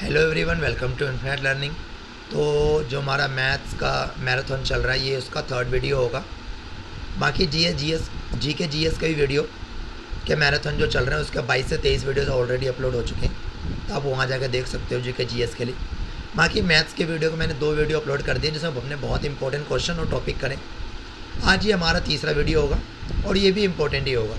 Hello everyone, welcome to infinite learning. तो जो हमारा मैथ्स का मैराथन चल रहा है, ये उसका थर्ड वीडियो होगा। बाकी जी के जी एस का भी वीडियो के मैराथन जो चल रहे हैं उसका 22 से 23 वीडियोस ऑलरेडी अपलोड हो चुके हैं, तो आप वहाँ जाकर देख सकते हो जी के जी एस के लिए। बाकी मैथ्स के वीडियो को मैंने 2 वीडियो अपलोड कर दिए जिसमें हमने बहुत इंपॉर्टेंट क्वेश्चन और टॉपिक करें। आज ये हमारा तीसरा वीडियो होगा और ये भी इम्पोर्टेंट ही होगा,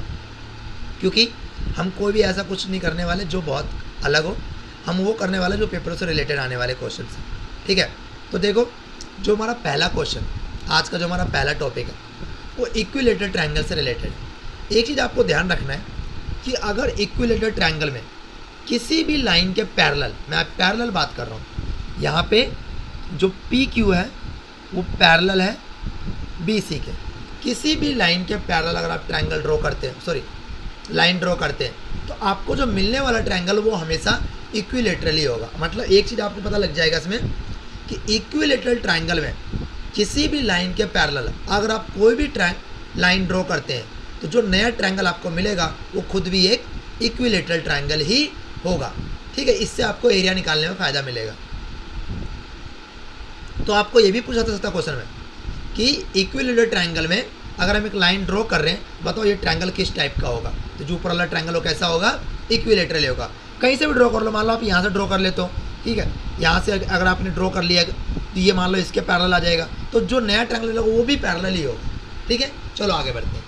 क्योंकि हम कोई भी ऐसा कुछ नहीं करने वाले जो बहुत अलग हो। हम वो करने वाले जो पेपरों से रिलेटेड आने वाले क्वेश्चन हैं, ठीक है। तो देखो, जो हमारा पहला क्वेश्चन, आज का जो हमारा पहला टॉपिक है वो इक्विलेटरल ट्रायंगल से रिलेटेड है। एक चीज़ आपको ध्यान रखना है कि अगर इक्विलेटरल ट्रायंगल में किसी भी लाइन के पैरेलल, मैं पैरेलल बात कर रहा हूँ, यहाँ पे जो पी क्यू है वो पैरेलल है बी सी के, किसी भी लाइन के पैरेलल अगर आप ट्रायंगल ड्रॉ करते हैं, लाइन ड्रॉ करते हैं, तो आपको जो मिलने वाला ट्रायंगल वो हमेशा इक्विलेटरली होगा। मतलब एक चीज़ आपको पता लग जाएगा इसमें कि इक्विलेटरल ट्रायंगल में किसी भी लाइन के पैरेलल अगर आप कोई भी लाइन ड्रॉ करते हैं तो जो नया ट्रायंगल आपको मिलेगा वो खुद भी एक इक्विलेटरल ट्रायंगल ही होगा, ठीक है। इससे आपको एरिया निकालने में फ़ायदा मिलेगा। तो आपको ये भी पूछा जा सकता क्वेश्चन में कि इक्विलेटरल ट्रायंगल में अगर हम एक लाइन ड्रॉ कर रहे हैं, बताओ ये ट्रायंगल किस टाइप का होगा। तो जो ऊपर वाला ट्रायंगल हो कैसा होगा, इक्विलेटरल होगा। कहीं से भी ड्रॉ कर लो, मान लो आप यहाँ से ड्रॉ कर लेते हो, ठीक है। यहाँ से अगर आपने ड्रॉ कर लिया तो ये मान लो इसके पैरेलल आ जाएगा, तो जो नया ट्रायंगल होगा वो भी पैरेलल ही होगा, ठीक है। चलो आगे बढ़ते हैं,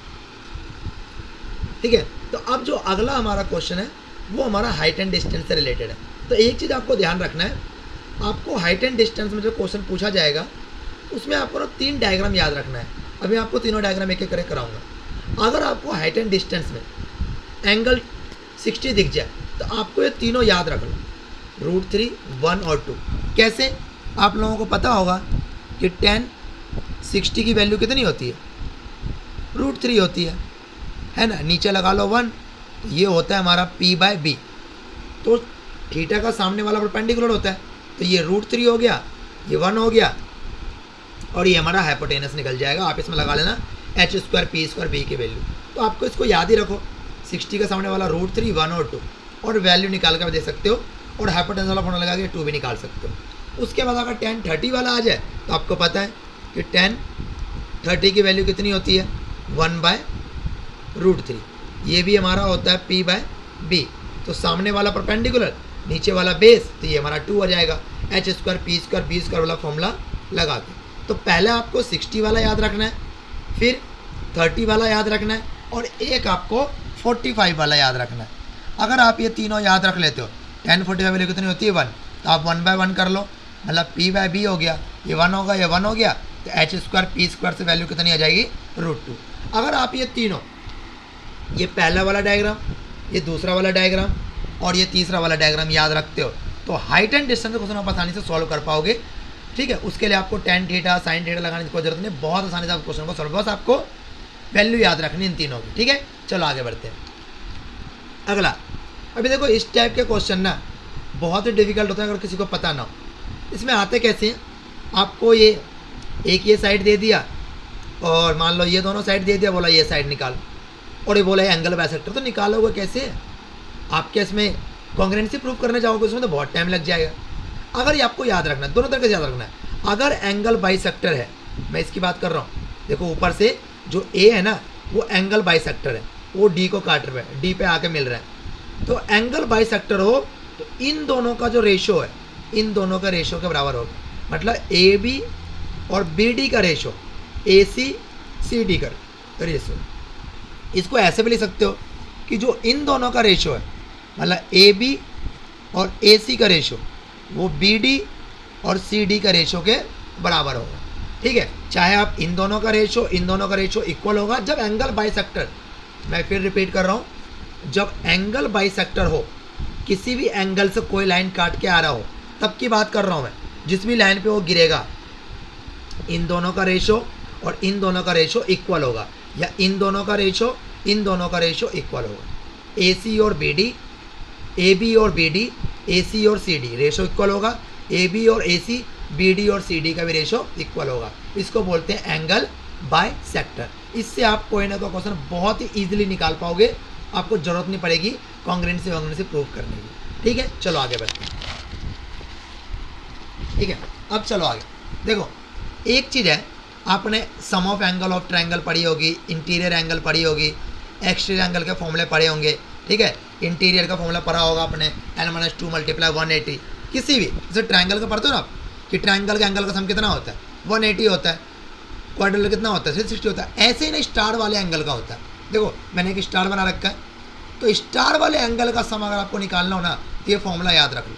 ठीक है। तो अब जो अगला हमारा क्वेश्चन है वो हमारा हाइट एंड डिस्टेंस से रिलेटेड है। तो एक चीज़ आपको ध्यान रखना है, आपको हाइट एंड डिस्टेंस में जो क्वेश्चन पूछा जाएगा उसमें आपको ना 3 डायग्राम याद रखना है। अभी आपको तीनों डायग्राम एक एक करके कराऊंगा। अगर आपको हाइट एंड डिस्टेंस में एंगल 60 दिख जाए तो आपको ये तीनों याद रख लो, √3, 1 और 2। कैसे? आप लोगों को पता होगा कि tan 60 की वैल्यू कितनी होती है, √3 होती है ना। नीचे लगा लो 1, तो ये होता है हमारा p/b। तो थीटा का सामने वाला परपेंडिकुलर होता है, तो ये √3 हो गया, ये 1 हो गया और ये हमारा हाइपोटेनस निकल जाएगा। आप इसमें लगा लेना h² p² b की वैल्यू। तो आपको इसको याद ही रखो, 60 का सामने वाला √3, 1 और 2, और वैल्यू निकाल कर दे सकते हो, और हाइपोटेनस वाला फॉर्मूला लगा के 2 भी निकाल सकते हो। उसके बाद अगर tan 30 वाला आ जाए तो आपको पता है कि tan 30 की वैल्यू कितनी होती है, 1/√3। ये भी हमारा होता है p/b। तो सामने वाला परपेंडिकुलर, नीचे वाला बेस, तो ये हमारा 2 आ जाएगा, h² p² b² वाला फॉर्मूला लगा के। तो पहले आपको 60 वाला याद रखना है, फिर 30 वाला याद रखना है, और एक आपको 45 वाला याद रखना है। अगर आप ये तीनों याद रख लेते हो, tan 45 वैल्यू कितनी होती है, 1, तो आप 1/1 कर लो, मतलब p/b हो गया, ये 1 होगा, ये 1 हो गया, तो h² p² से वैल्यू कितनी आ जाएगी, √2। अगर आप ये तीनों, ये पहला वाला डायग्राम, ये दूसरा वाला डायग्राम और ये तीसरा वाला डायग्राम याद रखते हो तो हाइट एंड डिस्टेंस क्वेश्चन आप आसानी से सॉल्व कर पाओगे, ठीक है। उसके लिए आपको tan थीटा sin थीटा लगाने की कोई जरूरत नहीं, बहुत आसानी से आप क्वेश्चन को सॉल्व, बस आपको वैल्यू याद रखनी इन तीनों की, ठीक है। चलो आगे बढ़ते हैं। अगला, अभी देखो इस टाइप के क्वेश्चन ना बहुत ही डिफिकल्ट होते हैं अगर किसी को पता ना हो। इसमें आते कैसे हैं, आपको ये एक ये साइड दे दिया और मान लो ये दोनों साइड दे दिया, बोला ये साइड निकाल, और ये बोला एंगल बाइसेक्टर, तो निकालोगे कैसे? आपके इसमें कॉन्ग्रुएंसी प्रूफ करने जाओगे उसमें तो बहुत टाइम लग जाएगा। अगर ये आपको याद रखना है, दोनों तरीके से याद रखना है। अगर एंगल बाइसेक्टर है, मैं इसकी बात कर रहा हूँ, देखो ऊपर से जो ए है ना वो एंगल बाइसेक्टर है, वो डी को काट रहा है, डी पे आके मिल रहा है। तो एंगल बाइसेक्टर हो तो इन दोनों का जो रेशो है, इन दोनों का रेशो के बराबर होगा। मतलब ए बी और बी डी का रेशो, ए सी सी डी का रेशो। इसको ऐसे भी लिख सकते हो कि जो इन दोनों का रेशो है, मतलब ए बी और ए सी का रेशो, वो बी डी और सी डी का रेशो के बराबर होगा, ठीक है। चाहे आप इन दोनों का रेशो इक्वल होगा जब एंगल बाइसेक्टर, मैं फिर रिपीट कर रहा हूँ, जब एंगल बाइसेक्टर हो, किसी भी एंगल से कोई लाइन काट के आ रहा हो, तब की बात कर रहा हूँ मैं। जिस भी लाइन पे वो गिरेगा, इन दोनों का रेशो और इन दोनों का रेशो इक्वल होगा, या इन दोनों का रेशो इक्वल होगा। ए सी और बी डी, ए बी और बी डी, ए सी और सी डी रेशो इक्वल होगा, ए बी और ए सी, बी डी और सी डी का भी रेशो इक्वल होगा। इसको बोलते हैं एंगल बाइसेक्टर। इससे आप कोई ना कोई क्वेश्चन बहुत ही ईजिली निकाल पाओगे, आपको जरूरत नहीं पड़ेगी कॉन्ग्रुएंसी प्रूफ करने की, ठीक है। चलो आगे बढ़ते हैं। ठीक है। अब चलो आगे देखो, एक चीज़ है, आपने सम ऑफ एंगल ऑफ ट्रायंगल पढ़ी होगी, इंटीरियर एंगल पढ़ी होगी, एक्सटीरियर एंगल के फॉर्मूले पढ़े होंगे, ठीक है। इंटीरियर का फॉर्मूला पढ़ा होगा आपने n-2 × 180, किसी भी जैसे ट्रायंगल का पढ़ते हो ना आप कि ट्रायंगल का एंगल का सम कितना होता है 180 होता है, क्वाड्रिलेटरल कितना होता है 360 होता है। ऐसे ही ना स्टार वाले एंगल का होता है। देखो मैंने एक स्टार बना रखा है, तो स्टार वाले एंगल का सम अगर आपको निकालना हो ना तो ये फॉर्मूला याद रख लो,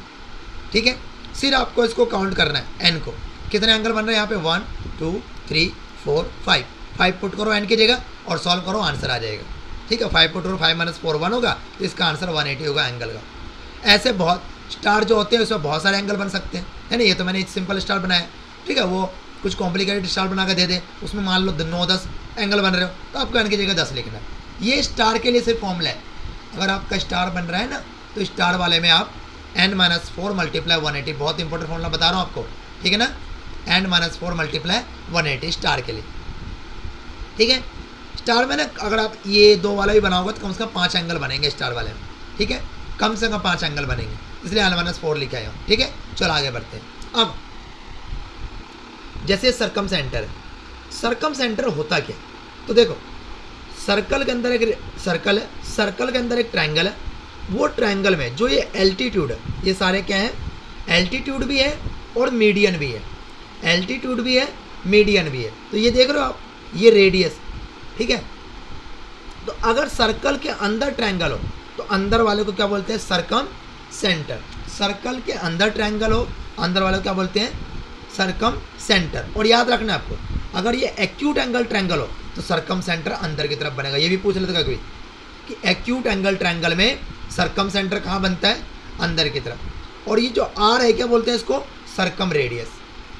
ठीक है। सिर्फ आपको इसको काउंट करना है, एन को कितने एंगल बन रहे हैं यहाँ पे 1 2 3 4 5 पुट करो एन की जगह और सॉल्व करो, आंसर आ जाएगा, ठीक है। 5 पुट करो, 5 - 4 1 होगा, तो इसका आंसर 180 होगा एंगल का। ऐसे बहुत स्टार जो होते हैं उसमें बहुत सारे एंगल बन सकते हैं, है ना। ये तो मैंने एक सिंपल स्टार बनाया, ठीक है। वो कुछ कॉम्प्लिकेटेड स्टार बना कर दे दे, उसमें मान लो 9-10 एंगल बन रहे हो, तो आपको एन की जगह 10 लिखना है। ये स्टार के लिए सिर्फ फॉर्मूला है। अगर आपका स्टार बन रहा है ना तो स्टार वाले में आप n - 4 × 180, बहुत इंपॉर्टेंट फॉर्मूला बता रहा हूँ आपको, ठीक है ना। n - 4 × 180 स्टार के लिए, ठीक है। स्टार में ना अगर आप ये 2 वाला भी बनाओगे तो कम से कम 5 एंगल बनेंगे स्टार वाले में, ठीक है। कम से कम 5 एंगल बनेंगे, इसलिए n - 4 लिखा है, ठीक है। चलो आगे बढ़ते हैं। अब जैसे सर्कम सेंटर है, सर्कम सेंटर होता क्या, तो देखो सर्कल के अंदर एक सर्कल है, सर्कल के अंदर एक ट्रायंगल है, वो ट्रायंगल में जो ये एल्टीट्यूड है, ये सारे क्या है, एल्टीट्यूड भी है और मीडियन भी है, एल्टीट्यूड भी है मीडियन भी है। तो ये देख रहे हो आप, ये रेडियस, ठीक है। तो अगर सर्कल के अंदर ट्रायंगल हो तो अंदर वाले को क्या बोलते हैं, सर्कम सेंटर। सर्कल के अंदर ट्रायंगल हो, अंदर वाले को क्या बोलते हैं, सर्कम सेंटर। और याद रखना है आपको, अगर ये एक्यूट एंगल ट्रायंगल हो तो सर्कम सेंटर अंदर की तरफ बनेगा। ये भी पूछ लेते कोई कि एक्यूट एंगल ट्रायंगल में सर्कम सेंटर कहाँ बनता है, अंदर की तरफ। और ये जो आर है क्या बोलते हैं इसको, सर्कम रेडियस,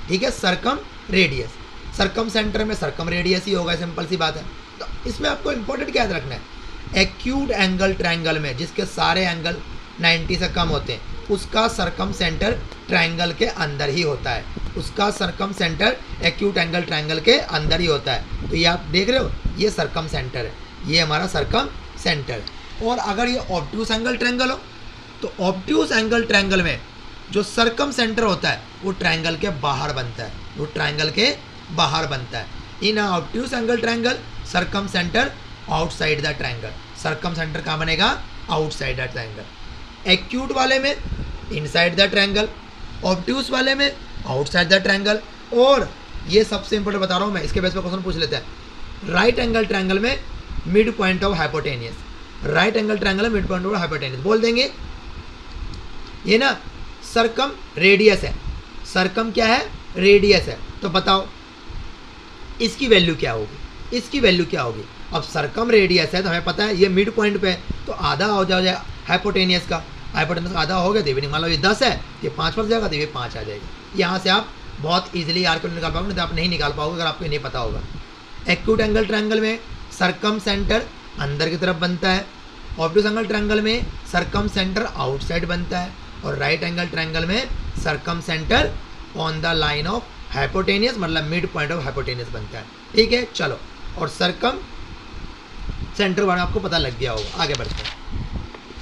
ठीक है, सर्कम रेडियस। सर्कम सेंटर में सर्कम रेडियस ही होगा, सिंपल सी बात है। तो इसमें आपको इंपॉर्टेंट क्या याद रखना है, एक्यूट एंगल ट्रायंगल में जिसके सारे एंगल 90 से कम होते हैं उसका सर्कम सेंटर ट्रायंगल के अंदर ही होता है, उसका circum centre acute angle triangle के अंदर ही होता है। तो ये आप देख रहे हो, ये सर्कम सेंटर है, ये हमारा सर्कम सेंटर है। और अगर ये ऑब्ट्यूस एंगल ट्रायंगल हो तो ऑब्ट्यूस एंगल ट्रायंगल में जो सर्कम सेंटर होता है वो ट्रायंगल के बाहर बनता है, वो ट्रायंगल के बाहर बनता है। In obtuse angle triangle circumcentre outside the triangle, circumcentre कहाँ बनेगा, आउटसाइड द ट्रायंगल। एक्यूट वाले में इनसाइड द ट्रायंगल, ऑब्ट्यूस वाले में आउटसाइड द ट्रायंगल। और ये सबसे इंपॉर्टेंट बता रहा हूँ मैं, इसके बेस पर क्वेश्चन पूछ लेते हैं। राइट एंगल ट्रायंगल में mid point of hypotenuse, right angle triangle में मिड पॉइंट ऑफ हाइपोटेनियस बोल देंगे। ये ना सर्कम रेडियस है, सर्कम क्या है, रेडियस है। तो बताओ इसकी वैल्यू क्या होगी, इसकी वैल्यू क्या होगी। अब सर्कम रेडियस है तो हमें पता है ये मिड पॉइंट पे है, तो आधा हो जाए हाइपोटेनियस का, हाइपोटेनियस का आधा हो गया तो मान लो ये 10 है, ये 5 पर जाएगा तो ये 5 आ जाएगा। यहाँ से आप बहुत ईजिली आर को निकाल पाओगे, नहीं तो आप नहीं निकाल पाओगे अगर आपको नहीं पता होगा। एक्यूट एंगल ट्रायंगल में सर्कम सेंटर अंदर की तरफ बनता है, ऑब्ट्यूस एंगल ट्रायंगल में सर्कम सेंटर आउटसाइड बनता है, और राइट एंगल ट्रायंगल में circum centre on the line of hypotenuse, मतलब मिड पॉइंट ऑफ हाइपोटेनियस बनता है, ठीक है। चलो, और सर्कम सेंटर वाला आपको पता लग गया होगा, आगे बढ़ते हैं।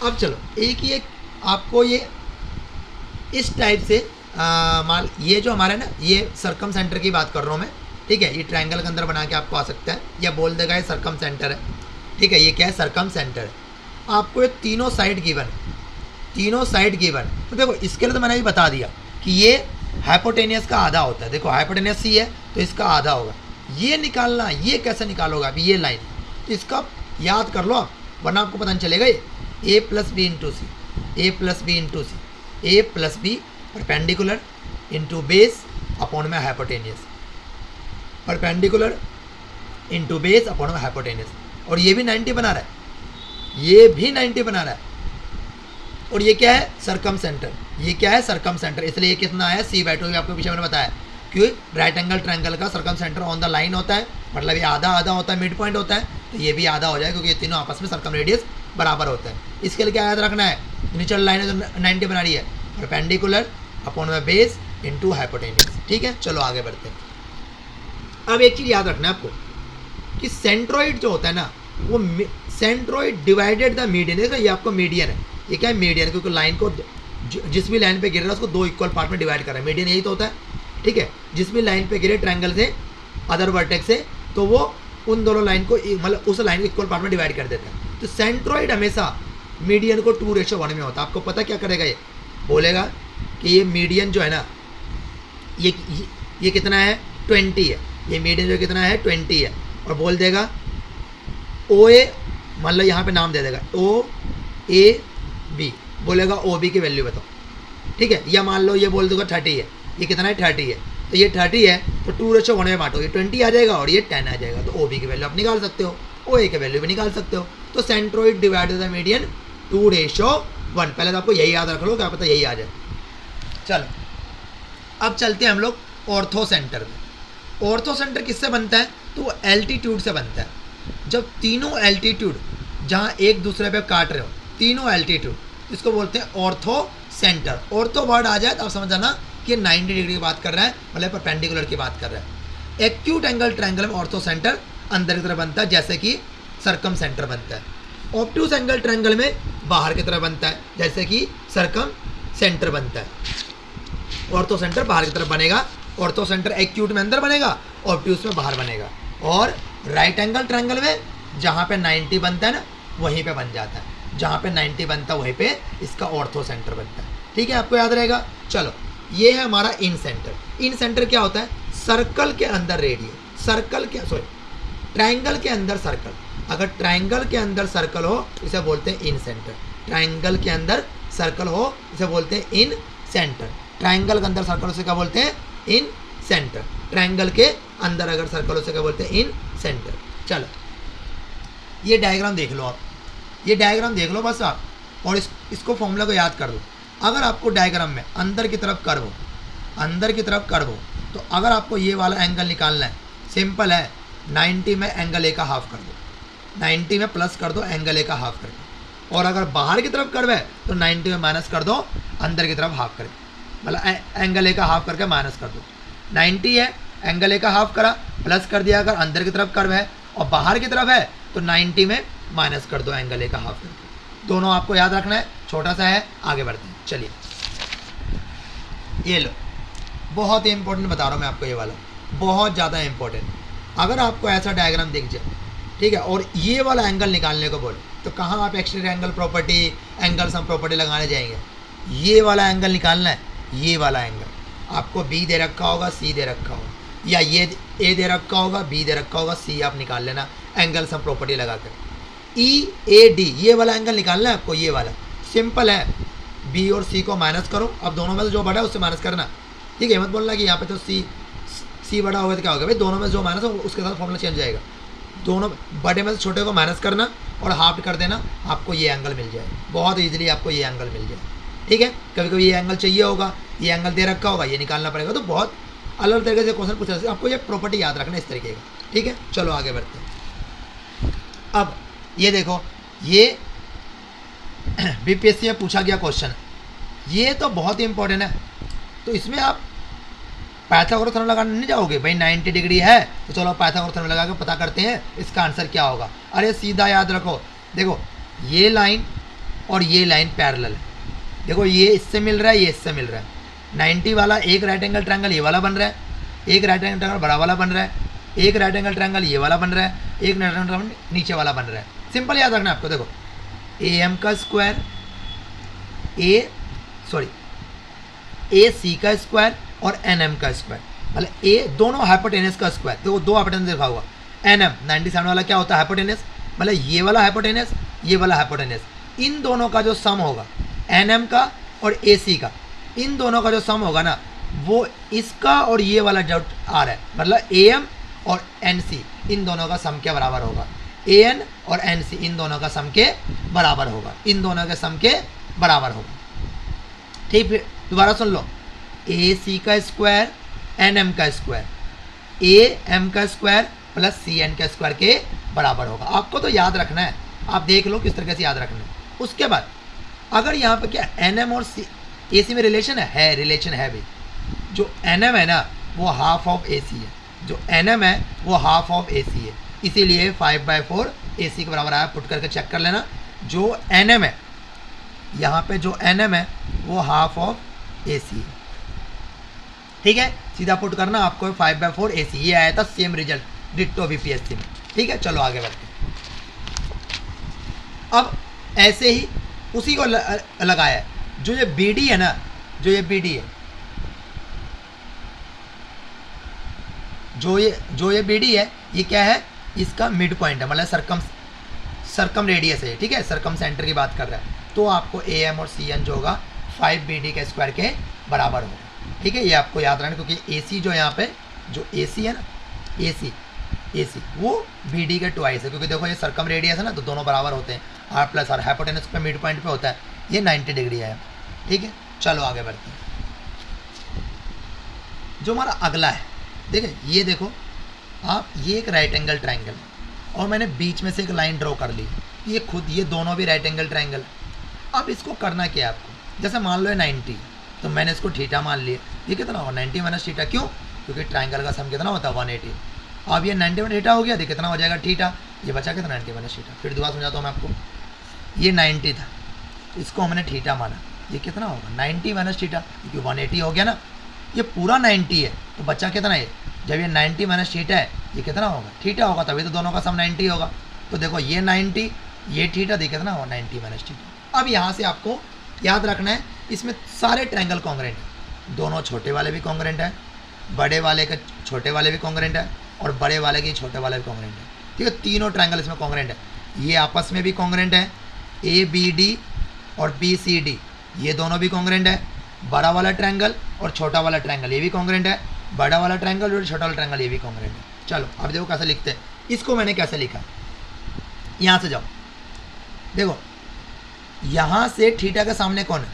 अब चलो एक ये आपको ये इस टाइप से मान ये जो हमारा ना, ये सर्कम सेंटर की बात कर रहा हूँ मैं, ठीक है। ये ट्रायंगल के अंदर बना के आपको आ सकता है, या बोल देगा ये सर्कम सेंटर है, ठीक है। ये क्या है, सर्कम सेंटर है। आपको ये तीनों साइड गिवन, तीनों साइड गिवन। तो देखो इसके लिए तो मैंने भी बता दिया कि ये हाइपोटेनियस का आधा होता है। देखो हाइपोटेनियस सी है तो इसका आधा होगा। ये निकालना, ये कैसे निकालोगे अभी, ये लाइन, तो इसका याद कर लो आप, वरना आपको पता नहीं चलेगा। ये a + b × c, a + b × c, a + b perpendicular into base upon में hypotenuse, perpendicular into base upon में हाइपोटेनियस। और ये भी 90 बना रहा है, ये भी 90 बना रहा है। और ये क्या है, सर्कम सेंटर, ये क्या है, सर्कम सेंटर। इसलिए ये कितना आया, c/2, आपको पीछे मैंने बताया, क्योंकि राइट एंगल ट्रायंगल का circum centre on the line होता है, मतलब ये आधा आधा होता है, मिड पॉइंट होता है, तो ये भी आधा हो जाए क्योंकि ये तीनों आपस में सर्कम रेडियस बराबर होता है। इसके लिए क्या याद रखना है, नीचे लाइन है तो 90 बना रही है, परपेंडिकुलर अपॉन में बेस इंटू हाइपोटेनियस, ठीक है। चलो आगे बढ़ते हैं। अब एक चीज़ याद रखना है आपको कि सेंट्रोइड जो होता है ना, वो सेंट्रोइड डिवाइडेड द मीडियन, देखो ये आपको मीडियन है, ये क्या है, मीडियन, क्योंकि लाइन को जिस भी लाइन पे गिर रहा है उसको दो इक्वल पार्ट में डिवाइड कर रहा है, मीडियन यही तो होता है, ठीक है। जिस भी लाइन पे गिरे ट्रायंगल से अदर वर्टेक्स से, तो वो उन दोनों लाइन को मतलब उस लाइन को इक्वल पार्ट में डिवाइड कर देता है। तो सेंट्रोइड हमेशा मीडियन को 2:1 में होता है। आपको पता क्या करेगा, ये बोलेगा कि ये मीडियन जो है ना, ये कितना है, 20 है। ये मीडियन जो कितना है, 20 है। और बोल देगा ओ ए, मान लो यहाँ पे नाम दे देगा OAB, बोलेगा OB की वैल्यू बताओ, ठीक है। या मान लो ये बोल दूंगा 30 है, ये कितना है, 30 है। तो ये 30 है तो 2:1 में बांटो, ये 20 आ जाएगा और ये 10 आ जाएगा। तो OB की वैल्यू आप निकाल सकते हो, OA की वैल्यू भी निकाल सकते हो। तो सेंट्रोइड डिवाइड द मीडियन 2:1। पहले तो आपको यही याद रख लो, क्या पता यही आ जाए। चलो अब चलते हैं हम लोग ऑर्थो सेंटर में। ऑर्थो सेंटर किससे बनता है, तो वो एल्टीट्यूड से बनता है। जब तीनों एल्टीट्यूड जहाँ एक दूसरे पे काट रहे हो, तीनों एल्टीट्यूड, इसको बोलते हैं ऑर्थो सेंटर। ऑर्थो वर्ड आ जाए तो आप समझ जाना कि 90 डिग्री की बात कर रहा है, मतलब परपेंडिकुलर की बात कर रहा है। एक्यूट एंगल ट्रायंगल में ऑर्थो सेंटर अंदर की तरफ बनता है, जैसे कि सर्कम सेंटर बनता है। ऑब्ट्यूज एंगल ट्रायंगल में बाहर की तरफ बनता है, जैसे कि सर्कम सेंटर बनता है। ऑर्थो सेंटर बाहर की तरफ बनेगा, ऑर्थो सेंटर एक्यूट में अंदर बनेगा, ऑब्ट्यूज में बाहर बनेगा। और राइट एंगल ट्रायंगल में जहाँ पे 90 बनता है ना, वहीं पे बन जाता है। जहाँ पे 90 बनता है वहीं पे इसका ऑर्थो सेंटर बनता है, ठीक है, आपको याद रहेगा। चलो ये है हमारा इन सेंटर। इन सेंटर क्या होता है, सर्कल के अंदर रेडियस, सर्कल के ट्रायंगल के अंदर सर्कल। अगर ट्रायंगल के अंदर सर्कल हो इसे बोलते हैं इन सेंटर। ट्रायंगल के अंदर सर्कल हो इसे बोलते हैं इन सेंटर। ट्रायंगल के अंदर सर्कल उसे क्या बोलते हैं, इन सेंटर। ट्रायंगल के अंदर अगर सर्कल उसे क्या बोलते हैं, इन सेंटर। चलो ये डायग्राम देख लो आप, ये डायग्राम देख लो बस आप, और इसको फॉर्मूला को याद कर लो। अगर आपको डायग्राम में अंदर की तरफ कर्व हो, अंदर की तरफ कर्व हो, तो अगर आपको ये वाला एंगल निकालना है, सिंपल है, 90 में एंगल ए का हाफ कर दो, 90 में प्लस कर दो, एंगल ए का हाफ कर दो। और अगर बाहर की तरफ कर्व है तो 90 में माइनस कर दो, अंदर की तरफ हाफ कर दो, मतलब एंगल ए का हाफ करके माइनस कर दो। 90 है, एंगल ए का हाफ करा, प्लस कर दिया। अगर अंदर की तरफ कर्व है और बाहर की तरफ है तो 90 में माइनस कर दो, एंगल ए का हाफ करके। दोनों आपको याद रखना है, छोटा सा है। आगे बढ़ते हैं, चलिए ये लो, बहुत ही इंपॉर्टेंट बता रहा हूँ मैं आपको, ये वाला बहुत ज़्यादा इंपॉर्टेंट। अगर आपको ऐसा डायग्राम दिख जाए, ठीक है, और ये वाला एंगल निकालने को बोले, तो कहाँ आप exterior angle property, angle sum property लगाने जाएंगे। ये वाला एंगल निकालना है, ये वाला एंगल आपको बी दे रखा होगा, सी दे रखा होगा, या ये ए दे रखा होगा, बी दे रखा होगा, सी आप निकाल लेना एंगल सम प्रॉपर्टी लगाकर। EAD ये वाला एंगल निकालना है आपको, ये वाला सिंपल है, बी और सी को माइनस करो। अब दोनों में से जो बड़ा है उससे माइनस करना, ठीक है। मत बोलना कि यहाँ पे तो सी बड़ा होगा तो क्या होगा भाई, दोनों में से जो माइनस हो उसके साथ फॉर्मूला चेंज जाएगा। दोनों बड़े में से छोटे को माइनस करना और हाफ कर देना, आपको ये एंगल मिल जाए, बहुत ईजिली आपको ये एंगल मिल जाए, ठीक है। कभी कभी ये एंगल चाहिए होगा, ये एंगल दे रखा होगा, ये निकालना पड़ेगा। तो बहुत अलग तरीके से क्वेश्चन पूछा, आपको ये प्रॉपर्टी याद रखना इस तरीके का, ठीक है। चलो आगे बढ़ते हैं। अब ये देखो, ये BPSC में पूछा गया क्वेश्चन, ये तो बहुत ही इंपॉर्टेंट है। तो इसमें आप पाइथागोरस थ्योरम लगाने नहीं जाओगे भाई, 90 डिग्री है तो चलो पाइथागोरस थ्योरम लगा के पता करते हैं इसका आंसर क्या होगा। अरे सीधा याद रखो, देखो ये लाइन और ये लाइन पैरेलल है, देखो ये इससे मिल रहा है, ये इससे मिल रहा है। 90 वाला एक राइट एंगल ट्रायंगल ये वाला बन रहा है, एक राइट एंगल ट्रायंगल बड़ा वाला बन रहा है, एक राइट एंगल ट्रायंगल ये वाला बन रहा है, एक राइट एंगल ट्रायंगल नीचे वाला बन रहा है। सिंपल याद रखना आपको, देखो AM का स्क्वायर, AC का स्क्वायर और NM का स्क्वायर, मतलब ए दोनों हाइपोटेनस का स्क्वायर। देखो दो हाइपोटेनस देखा हुआ, NM 97 वाला क्या होता है, हाइपोटेनस, मतलब ये वाला हाइपोटेनस, ये वाला हाइपोटेनस, इन दोनों का जो सम होगा NM का और AC का, इन दोनों का जो सम होगा ना, वो इसका और ये वाला जो आ रहा है, मतलब AM और NC, इन दोनों का सम के बराबर होगा। AN और NC इन दोनों का सम के बराबर होगा, इन दोनों के सम के बराबर होगा, ठीक। फिर दोबारा सुन लो, AC का स्क्वायर, NM का स्क्वायर, AM का स्क्वायर प्लस CN का स्क्वायर के बराबर होगा। आपको तो याद रखना है, आप देख लो किस तरीके से याद रखना है। उसके बाद अगर यहाँ पे क्या NM और AC में रिलेशन है, रिलेशन है भी। जो NM है ना वो हाफ ऑफ AC है, जो NM है वो हाफ ऑफ AC है, इसीलिए 5/4 AC के बराबर आया। पुट करके चेक कर लेना, जो NM है, यहाँ पे जो NM है वो हाफ ऑफ ए सी है। ठीक है, सीधा पुट करना आपको 5/4 AC, ये आया था सेम रिजल्ट डिट्टो VPSC में। ठीक है, चलो आगे बढ़ते हैं। अब ऐसे ही उसी को लगाया है। जो ये BD है ना, जो ये BD है, जो ये BD है, ये क्या है, इसका मिड पॉइंट है, मतलब सरकम रेडियस है। ठीक है, सरकम सेंटर की बात कर रहा है। तो आपको AM और CN जो होगा 5BD के स्क्वायर के बराबर होगा। ठीक है, ये आपको याद रखना, क्योंकि AC जो यहाँ पे जो AC है ना, AC वो BD के ट्वाइस है, क्योंकि देखो ये सरकम रेडियस है ना, तो दोनों बराबर होते हैं। R प्लस R हाइपोटेनस पे मिड पॉइंट पे होता है, ये 90 डिग्री है। ठीक है, चलो आगे बढ़ते हैं। जो हमारा अगला है, देखिए ये देखो आप, ये एक राइट एंगल ट्राइंगल है और मैंने बीच में से एक लाइन ड्रॉ कर ली। ये दोनों भी राइट एंगल ट्राइंगल है। अब इसको करना क्या है आपको, जैसे मान लो 90, तो मैंने इसको थीटा मान लिया। ये कितना होगा 90 माइनस थीटा, क्यों, क्योंकि ट्राइंगल का सम कितना होता है 180। अब ये 90 माइनस थीटा हो गया, तो कितना हो जाएगा थीटा, ये बचा कितना 90 माइनस थीटा। फिर दोबारा समझाता हूँ मैं आपको, ये 90 था, इसको हमने थीटा माना, ये कितना होगा 90 माइनस थीटा, क्योंकि 180 हो गया ना, ये पूरा 90 है, तो बच्चा कितना है, जब ये 90 माइनस थीटा है, ये कितना होगा थीटा होगा, तभी तो दोनों का सम 90 होगा। तो देखो ये 90, ये थीटा, देखिए कितना होगा 90 माइनस थीटा। अब यहाँ से आपको याद रखना है, इसमें सारे ट्रायंगल कॉन्ग्रेंट है, दोनों छोटे वाले भी कॉन्ग्रेंट है, बड़े वाले के छोटे वाले भी कॉन्ग्रेंट है, और बड़े वाले के छोटे वाले भी कॉन्ग्रेंट है। ठीक है, तीनों ट्रायंगल इसमें कॉन्ग्रेंट है। ये आपस में भी कॉन्ग्रेंट है, ABD और BCD ये दोनों भी कॉन्ग्रेंट है। बड़ा वाला ट्रायंगल और छोटा वाला ट्रायंगल ये भी कॉन्ग्रेंट है, बड़ा वाला ट्रायंगल और छोटा वाला ट्रायंगल ये भी कॉन्ग्रेंट है। चलो अब देखो कैसे लिखते हैं इसको। मैंने कैसे लिखा, यहाँ से जाओ, देखो यहाँ से थीटा के सामने कौन है,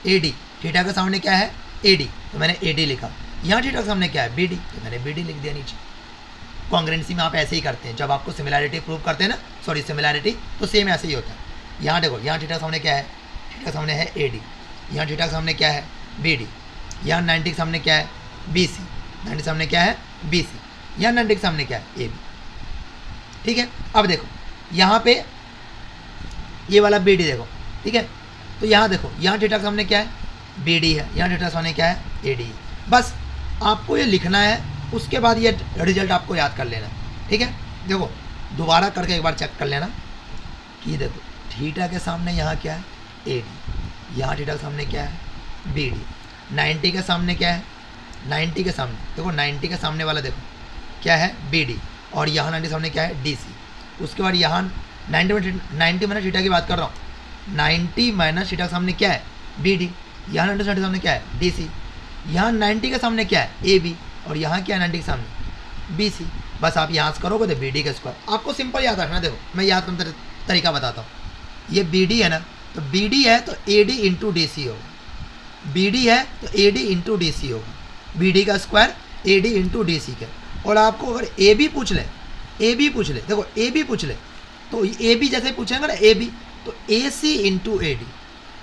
AD, थीटा के सामने क्या है AD, तो मैंने AD लिखा। यहाँ थीटा के सामने क्या है BD, तो मैंने BD लिख दिया नीचे। कॉन्ग्रेंसी में आप ऐसे ही करते हैं, जब आपको सिमिलैरिटी प्रूव करते हैं ना, सॉरी सिमिलैरिटी, तो सेम ऐसे ही होता है। यहाँ देखो, यहाँ थीटा के सामने क्या है, थीटा के सामने है AD, यहाँ थीटा के सामने क्या है BD, यहाँ 90 के सामने क्या है BC, 90 के सामने क्या है BC, यहाँ 90 के सामने क्या है AB। ठीक है, अब देखो यहाँ पे ये वाला BD देखो, ठीक है, तो यहाँ देखो, यहाँ थीटा के सामने क्या है BD है, यहाँ थीटा के सामने क्या है AD है। बस आपको ये लिखना है, उसके बाद ये रिजल्ट आपको याद कर लेना। ठीक है, देखो दोबारा करके एक बार चेक कर लेना कि देखो थीटा के सामने यहाँ क्या है AD, यहाँ थीटा के सामने क्या है BD, 90 के सामने क्या है, 90 के सामने देखो, 90 के सामने वाला देखो क्या है BD, और यहाँ 90 के सामने क्या है DC। उसके बाद यहाँ 90 माइनस थीटा की बात कर रहा हूँ, 90 माइनस थीटा के सामने क्या है BD, यहाँ 90 के सामने क्या है DC, यहाँ 90 के सामने क्या है AB, और यहाँ क्या है 90 के सामने BC। बस आप यहाँ से करोगे तो BD का स्क्वायर। आपको सिंपल याद रखना, देखो मैं याद करने तरीका बताता हूँ। ये BD है ना, तो BD है तो AD इंटू DC होगा, BD है तो AD इंटू DC होगा, BD का स्क्वायर AD इंटू DC का। और आपको अगर AB पूछ ले, देखो AB पूछ ले, तो AB जैसे पूछेंगे ना AB, तो AC इंटू AD,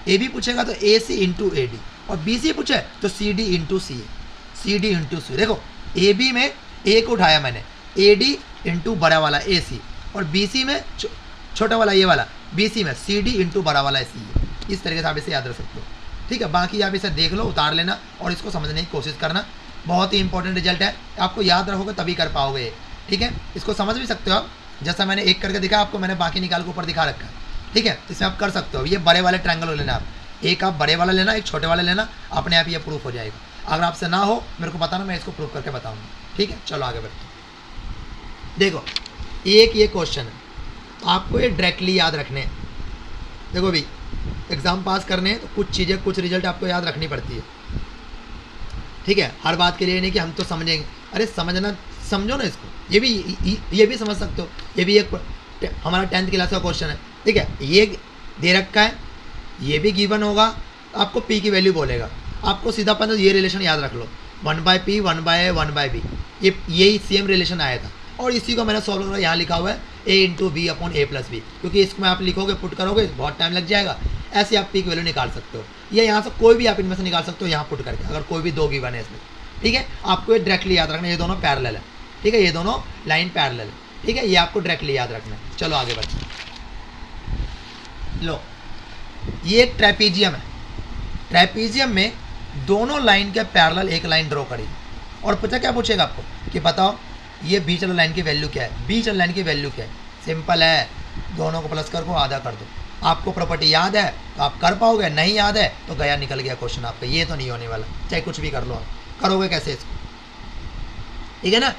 AB पूछेगा तो AC इंटू AD, और BC पूछे तो CD into CD into C। देखो AB में A को उठाया मैंने, AD इंटू बड़ा वाला AC, और BC में छोटा वाला ये वाला BC में CD इंटू बड़ा वाला AC। इस तरीके से आप इसे याद रख सकते हो। ठीक है, बाकी आप इसे देख लो, उतार लेना और इसको समझने की कोशिश करना। बहुत ही इंपॉर्टेंट रिजल्ट है, आपको याद रखोगे तभी कर पाओगे। ठीक है, इसको समझ भी सकते हो आप, जैसा मैंने एक करके दिखा आपको, मैंने बाकी निकाल के ऊपर दिखा रखा है। ठीक है, इसमें आप कर सकते हो। ये बड़े वाले ट्रायंगल लेना, आप एक आप बड़े वाला लेना, एक छोटे वाले लेना, अपने आप ये प्रूफ हो जाएगा। अगर आपसे ना हो मेरे को बताना, मैं इसको प्रूफ करके बताऊंगा। ठीक है, चलो आगे बढ़ते हैं। देखो एक ये क्वेश्चन है, आपको ये डायरेक्टली याद रखने हैं। देखो भाई एग्ज़ाम पास करने हैं तो कुछ चीज़ें, कुछ रिजल्ट आपको याद रखनी पड़ती है। ठीक है, हर बात के लिए नहीं कि हम तो समझेंगे, अरे समझना, समझो ना इसको। ये भी समझ सकते हो, ये भी एक हमारा 10th क्लास का क्वेश्चन है। ठीक है, ये दे रखा है, ये भी गिवन होगा, आपको P की वैल्यू बोलेगा, आपको सीधा पता ये रिलेशन याद रख लो, 1/P 1/A 1/B, यही सेम रिलेशन आया था। और इसी को मैंने सॉल्व यहाँ लिखा हुआ है A into B upon A plus B, क्योंकि इसमें आप लिखोगे, पुट करोगे बहुत टाइम लग जाएगा। ऐसे आप P की वैल्यू निकाल सकते हो, या यहाँ से कोई भी आप इनमें से निकाल सकते हो यहाँ पुट करके, अगर कोई भी दो गिवन है इसमें। ठीक है, आपको ये डायरेक्टली याद रखना, ये दोनों पैरेलल है। ठीक है, ये दोनों लाइन पैरेलल है। ठीक है, ये आपको डायरेक्टली याद रखना है। चलो आगे बढ़ते हैं। लो ये एक ट्रेपीजियम है, ट्रेपीजियम में दोनों लाइन के पैरेलल एक लाइन ड्रॉ करी और पता क्या पूछेगा आपको कि बताओ ये बीच वाला लाइन की वैल्यू क्या है, बीच वाली लाइन की वैल्यू क्या है। सिंपल है, दोनों को प्लस कर को आधा कर दो। आपको प्रॉपर्टी याद है तो आप कर पाओगे, नहीं याद है तो गया निकल गया क्वेश्चन आपका, ये तो नहीं होने वाला, चाहे कुछ भी कर लो आप। करोगे कैसे इसको, ठीक है ना,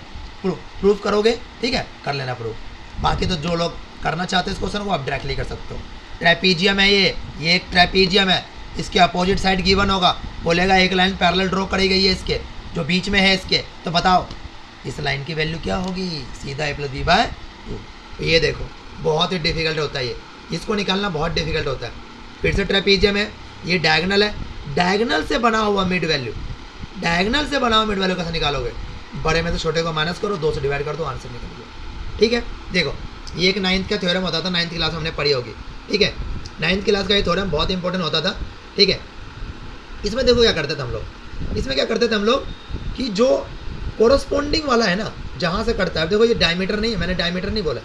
प्रूफ करोगे, ठीक है, कर लेना प्रूफ। बाकी तो जो लोग करना चाहते हैं इस क्वेश्चन को आप डायरेक्टली कर सकते हो। ट्रेपीजियम है ये एक ट्रेपीजियम है, इसके अपोजिट साइड गिवन होगा, बोलेगा एक लाइन पैरेलल ड्रॉ करी गई है इसके जो बीच में है इसके, तो बताओ इस लाइन की वैल्यू क्या होगी, सीधा a + b/2। ये देखो बहुत ही डिफिकल्ट होता है ये, इसको निकालना बहुत डिफिकल्ट होता है। फिर से ट्रेपीजियम है, ये डायगोनल है, डायगोनल से बना हुआ मिड वैल्यू, डायगोनल से बना हुआ मिड वैल्यू कैसे निकालोगे, बड़े में से छोटे को माइनस करो, 2 से डिवाइड कर दो, आंसर निकल गया। ठीक है, देखो ये एक 9th का थ्योरम होता था, 9th क्लास में हमने पढ़ी होगी, ठीक है, 9th क्लास का ये थ्योरम बहुत इंपॉर्टेंट होता था, ठीक है। इसमें देखो क्या करते थे हम लोग, इसमें क्या करते थे हम लोग कि जो कोरस्पॉन्डिंग वाला है ना, जहाँ से करता है, देखो ये डायमीटर नहीं है, मैंने डायमीटर नहीं बोला,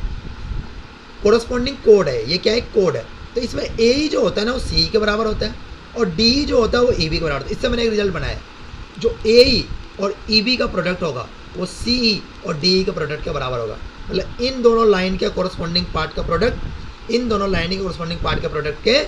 कोरस्पॉन्डिंग कोड है, ये क्या है, कोड है। तो इसमें ए जो होता है ना वो सी के बराबर होता है और डी जो होता है वो ई बी के बराबर होता है। इससे मैंने एक रिजल्ट बनाया, जो ए और ई बी का प्रोडक्ट होगा वो सी और डी के प्रोडक्ट के बराबर होगा, मतलब इन दोनों लाइन के कोरस्पॉन्डिंग पार्ट का प्रोडक्ट इन दोनों लाइन के कोरस्पॉन्डिंग पार्ट के प्रोडक्ट के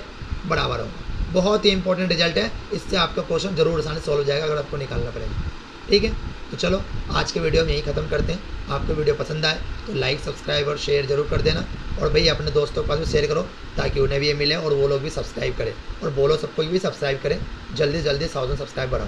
बराबर होगा। बहुत ही इंपॉर्टेंट रिजल्ट है, इससे आपका क्वेश्चन जरूर आसानी सॉल्व हो जाएगा अगर आपको निकालना पड़ेगा। ठीक है, तो चलो आज के वीडियो में यही ख़त्म करते हैं। आपको वीडियो पसंद आए तो लाइक, सब्सक्राइब और शेयर जरूर कर देना, और भाई अपने दोस्तों के पास भी शेयर करो ताकि उन्हें भी ये मिले और वो लोग भी सब्सक्राइब करें, और बोलो सबको भी सब्सक्राइब करें, जल्दी जल्दी 1000 सब्सक्राइब बढ़ाओ।